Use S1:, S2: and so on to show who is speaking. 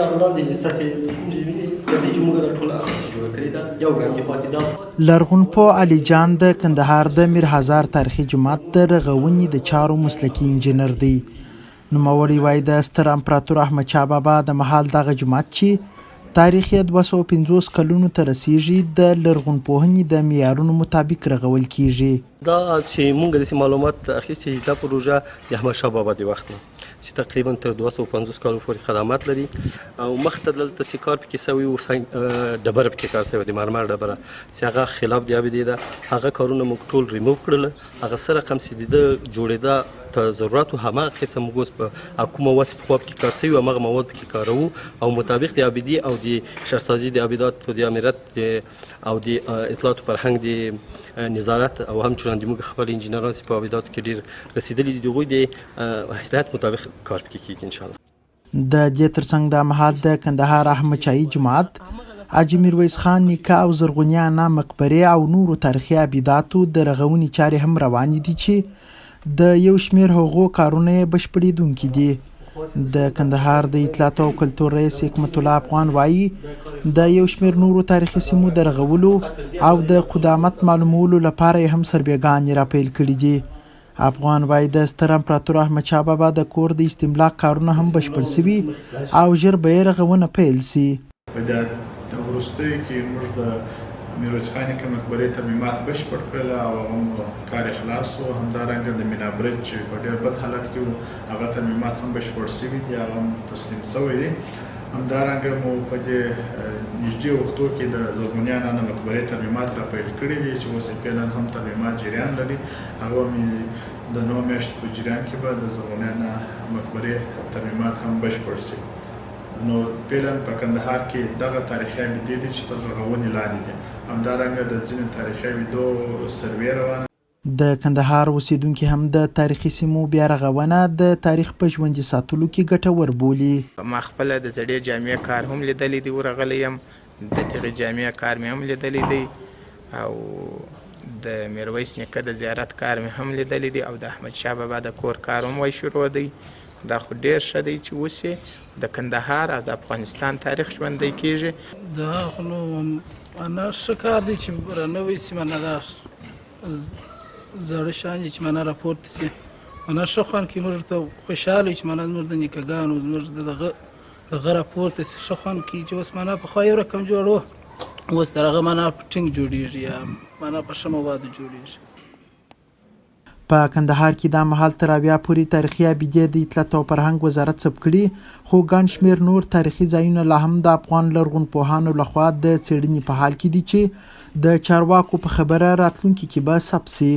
S1: دا وړاندې ستاسې د دې چې موږ د ټول اساس جوړ کړی دا یو ګام کې پاتې ده.
S2: لرغون په علي جان د کندهار د میر هزار تاریخي جومات د رغونې د چارو مسلکي انجینر دی. نوموړی وایي د ستر امپراتور احمد شاه بابا د مهال دغه جومات چې تاریخ یې 250 کلونو ته رسیږي د لرغون پوهنې د معیارونو مطابق رغول کیږي.
S1: دا چې موږ د معلومات اخیستي دا پروژه د احمد شاه بابا د وخت چې تقریبا تر 250 کالو پورې خدمات لري او مخته دلته چې کار پکې سوی او ډبره پکې کار سوی د مرمر ډبره چې هغه خلاف دی ابدي ده هغه کارونه موږ ټول ریموو کړل. هغه سره رقم چې د جوړېدا ته ضرورت همه قسم موږ په کومه واسه په خواب کې کار سوی او هغه مواد پکې کارو او مطابق د ابدي او د شهرسازی د ابدات او د امارت او د اطلاعات فرهنګ د نظارت او هم چون موږ خپل انجینران په ابدات کې ډیر رسیدلي دي دوی د هدایت مطابق کار کیږي ان شاء الله.
S2: د دې ترڅنګ د مهال د کندهار احمد شاهي جومات حاجي میرویس خان نیکه او زرغونه مقبره او نورو تاریخي ابداتو د رغونې چارې هم روانې دي چې د یو شمیر هغو کارونه بشپړېدونکي دي. د کندهار د اطلاعات او کلتور رئیس حکمت الله افغان وایي د یو شمیر نورو تاریخي سیمو د رغولو او د قدامت معلومولو لپاره هم سربېګانې راپیل کړي دي. افغان وایي د ستر امپراتور احمد شاه بابا د کور د استملاک کارونه هم بشپړ شوي او ژر به یې رغونه پیل شي.
S3: په دا وروستیو کې موږ د میرویس خان نیکه مقبرې ترمیمات بشپړ کړل او هم کار خلاص و. همدارنګه د مینا برج چې په ډېر بد حالت کې و هغه ترمیمات هم بشپړ شوي دي هغه هم تسلیم شوی دی. همدارنګه مو په دې نږدې وختو کې د زرغونیانو مقبرې ترمیمات را پیل کړي دي چې اوس یې فعلا هم ترمیمات جریان لري. هغه مې د 9 میاشتو په جریان کې به د زرغونیانو مقبرې ترمیمات هم بشپړ شي. نو فعلا په کندهار کې دغه تاریخي ابدې دي چې تر رغونې لاندې دي. همدارنګه د ځینو تاریخي ابدو سروې روانه.
S2: د کندهار اوسیدونکي هم د تاریخي سیمو بیا رغونه د تاریخ په ژوندي ساتلو کې ګټور بولي.
S4: ما خپل د زړې جامع کار هم لیدلی دی ورغلی یم د تیغې جامع کار مې هم لیدلی دی او د میرویس نیکه د زیارت کار مې هم لیدلی دی او د احمد شاه بابا د کور کار هم وای شروع دی. دا خو ډیر ښه دی چې اوس د کندهار او د افغانستان تاریخ ژوندی کیږي.
S5: دا خو نو انا ښه کار دی چې رانوی سي منه دا زړه شان چې منه راپورته سي منه ښه خوند کې موږ ته خوشحاله چې منه زموږ د نیکهګانو زموږ دغه راپورته سي ښه خوند کې چې اوس منه پخوا یو رقم جوړ و اوس د هغه منه ټینګ جوړېږي یا منه په ښه موادو جوړېږي.
S2: په کندهار کې دا مهال تر اویا پورې تاریخي ابدې د اطلاعات او فرهنګ وزارت ثبت کړي خو ګڼ شمېر نور تاریخي ځایونه لا هم د افغان لرغون پوهانو لخوا د څېړنې په حال کې دي چې د چارواکو په خبره راتلونکي کې به ثبت شي.